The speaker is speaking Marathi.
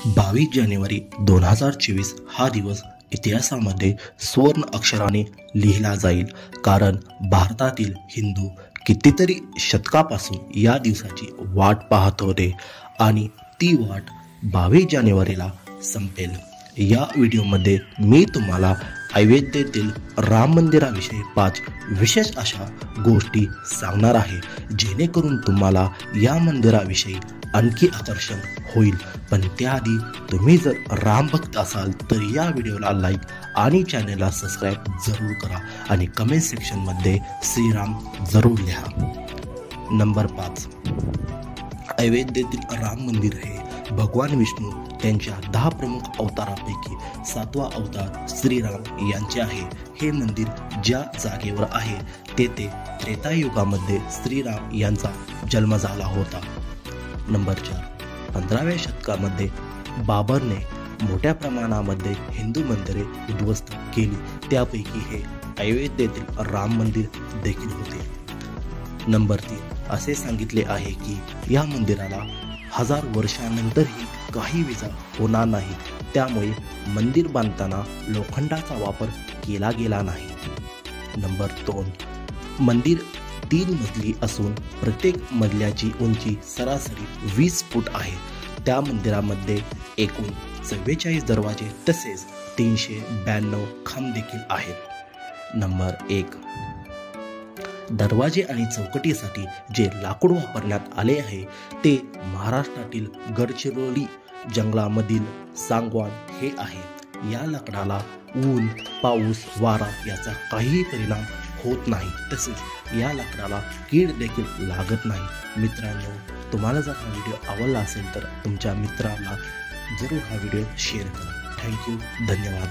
22 जानेवारी 2024 हा दिवस इतिहासामध्ये सुवर्ण अक्षराने लिहिला जाईल, कारण भारतातील हिंदू कितीतरी शतकापासून या दिवसाची वाट पाहत होते आणि ती वाट 22 जानेवारीला संपेल। या व्हिडिओमध्ये मी तुम्हाला अयोध्येतील राम मंदिराविषयी 5 विशेष अशा गोष्टी सांगणार आहे, जेणेकरून तुम्हाला या मंदिराविषयी आणखी आकर्षण होईल। पण त्याआधी तुम्ही जर राम भक्त असाल तर या व्हिडिओला लाईक आणि चॅनलला सबस्क्राईब जरूर करा आणि कमेंट सेक्शनमध्ये श्रीराम जरूर लिहा। नंबर 5, अयोध्येतील राम मंदिर हे भगवान विष्णू त्यांच्या 10 प्रमुख अवतारापैकी 7वा अवतार श्रीराम यांचे आहे। हे मंदिर ज्या जागेवर आहे तेथे त्रेतायुगामध्ये श्रीराम यांचा जन्म झाला होता। नंबर 4, 15व्या शतकामध्ये बाबरने मोठ्या प्रमाणामध्ये हिंदू मंदिरे उद्ध्वस्त केली, त्यापैकी हे अयोध्येतील राम मंदिर देखील होते। नंबर 3, असे सांगितले आहे की या मंदिराला 1000 वर्षांनंतरही काही विजा होणार नाही, त्यामुळे मंदिर बांधताना लोखंडाचा वापर केला गेला नाही। नंबर 2, मंदिर 3 मजली असून प्रत्येक मजल्याची उंची सरासरी 20 फूट आहे। त्या मंदिरामध्ये एकूण 44 दरवाजे तसेच 392 खांब देखील आहेत। नंबर 1, दरवाजे आणि चौकटीसाठी जे लाकूड वापरण्यात आले आहे ते महाराष्ट्रातील गडचिरोली जंगलामधील सांगवान हे आहे। या लाकडाला ऊन, पाऊस, वारा याचा काहीही परिणाम होत नाही, तसेच या लाकडाला कीड देखील लागत नाही। मित्रांनो, तुम्हाला जर हा व्हिडिओ आवडला असेल तर तुमच्या मित्राला जरूर हा व्हिडिओ शेअर करा। थँक्यू, धन्यवाद।